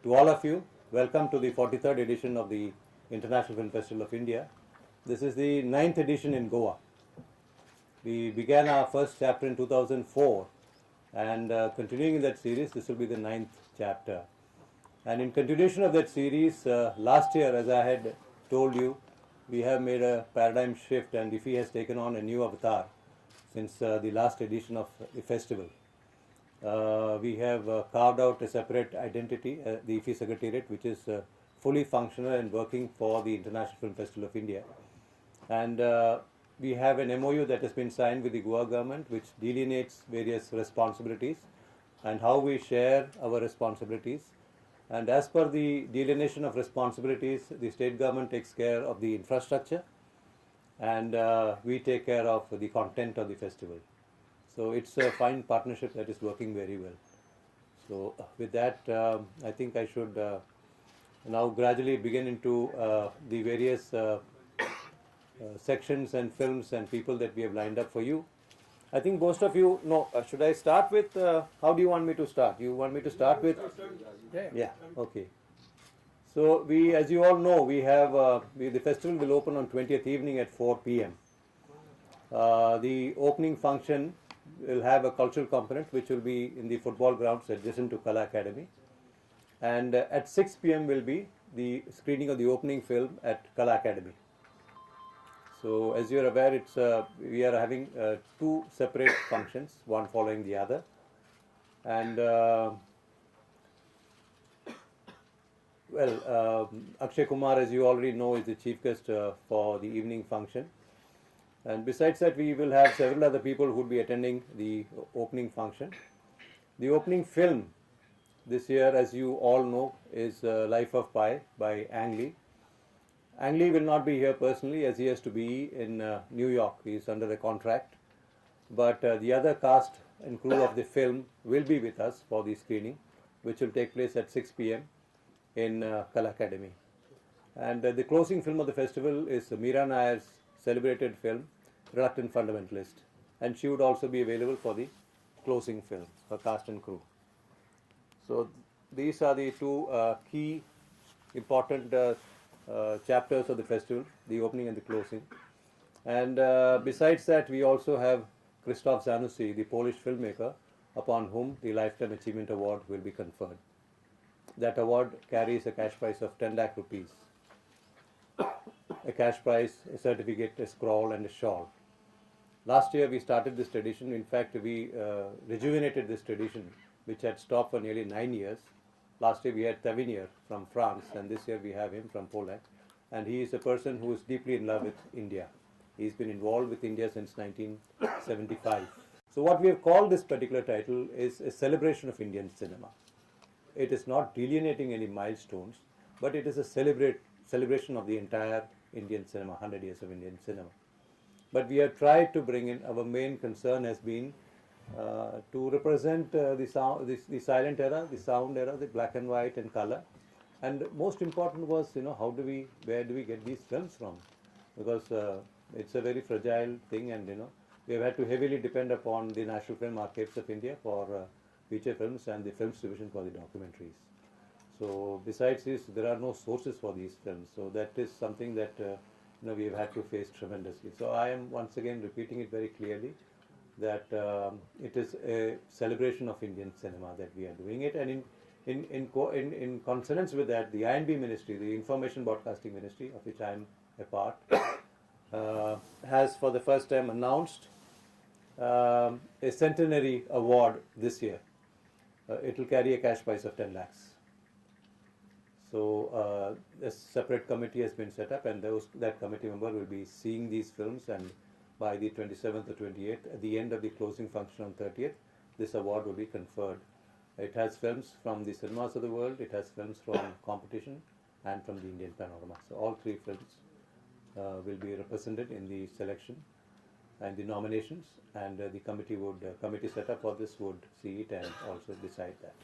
To all of you, welcome to the 43rd edition of the International Film Festival of India. This is the 9th edition in Goa. We began our first chapter in 2004 and continuing in that series, this will be the 9th chapter. And in continuation of that series, last year, as I had told you, we have made a paradigm shift and IFFI has taken on a new avatar since the last edition of the festival. We have carved out a separate identity, the IFFI Secretariat, which is fully functional and working for the International Film Festival of India. And we have an MOU that has been signed with the Goa government, which delineates various responsibilities and how we share our responsibilities. And as per the delineation of responsibilities, the state government takes care of the infrastructure and we take care of the content of the festival. So it's a fine partnership that is working very well. So with that, I think I should now gradually begin into the various sections and films and people that we have lined up for you. I think most of you know, should I start with, how do you want me to start? You want me to start with? Yeah, okay. So we, as you all know, we have, the festival will open on 20th evening at 4 p.m. The opening function will have a cultural component which will be in the football grounds adjacent to Kala Academy. And at 6 p.m. will be the screening of the opening film at Kala Academy. So as you are aware, it's we are having two separate functions, one following the other. And Akshay Kumar, as you already know, is the chief guest for the evening function. And besides that, we will have several other people who will be attending the opening function. The opening film this year, as you all know, is Life of Pi by Ang Lee. Ang Lee will not be here personally as he has to be in New York. He is under a contract. But the other cast and crew of the film will be with us for the screening, which will take place at 6 p.m. in Kala Academy. And the closing film of the festival is Meera Nair's celebrated film, Reluctant Fundamentalist. And she would also be available for the closing film, her cast and crew. So these are the two key important chapters of the festival, the opening and the closing. And besides that, we also have Krzysztof Zanussi, the Polish filmmaker, upon whom the Lifetime Achievement Award will be conferred. That award carries a cash prize of 10 lakh rupees. A cash prize, a certificate, a scroll and a shawl. Last year we started this tradition. In fact, we rejuvenated this tradition, which had stopped for nearly 9 years. Last year we had Tavernier from France, and this year we have him from Poland. And he is a person who is deeply in love with India. He's been involved with India since 1975. So what we have called this particular title is a celebration of Indian cinema. It is not delineating any milestones, but it is a celebration of the entire Indian cinema, 100 years of Indian cinema. But we have tried to bring in, our main concern has been to represent the silent era, the sound era, the black and white and color. And most important was, where do we get these films from? Because it's a very fragile thing, and we have had to heavily depend upon the National Film Archives of India for feature films and the films division for the documentaries. So besides this, there are no sources for these films. So that is something that we have had to face tremendously. So I am once again repeating it very clearly that it is a celebration of Indian cinema that we are doing it, and in consonance with that, the INB Ministry, the Information Broadcasting Ministry, of which I am a part, has for the first time announced a centenary award this year. It will carry a cash prize of 10 lakhs. So a separate committee has been set up, and that committee member will be seeing these films, and by the 27th or 28th, at the end of the closing function on 30th, this award will be conferred. It has films from the cinemas of the world, it has films from competition, and from the Indian panorama. So all three films will be represented in the selection and the nominations, and the committee set up for this would see it and also decide that.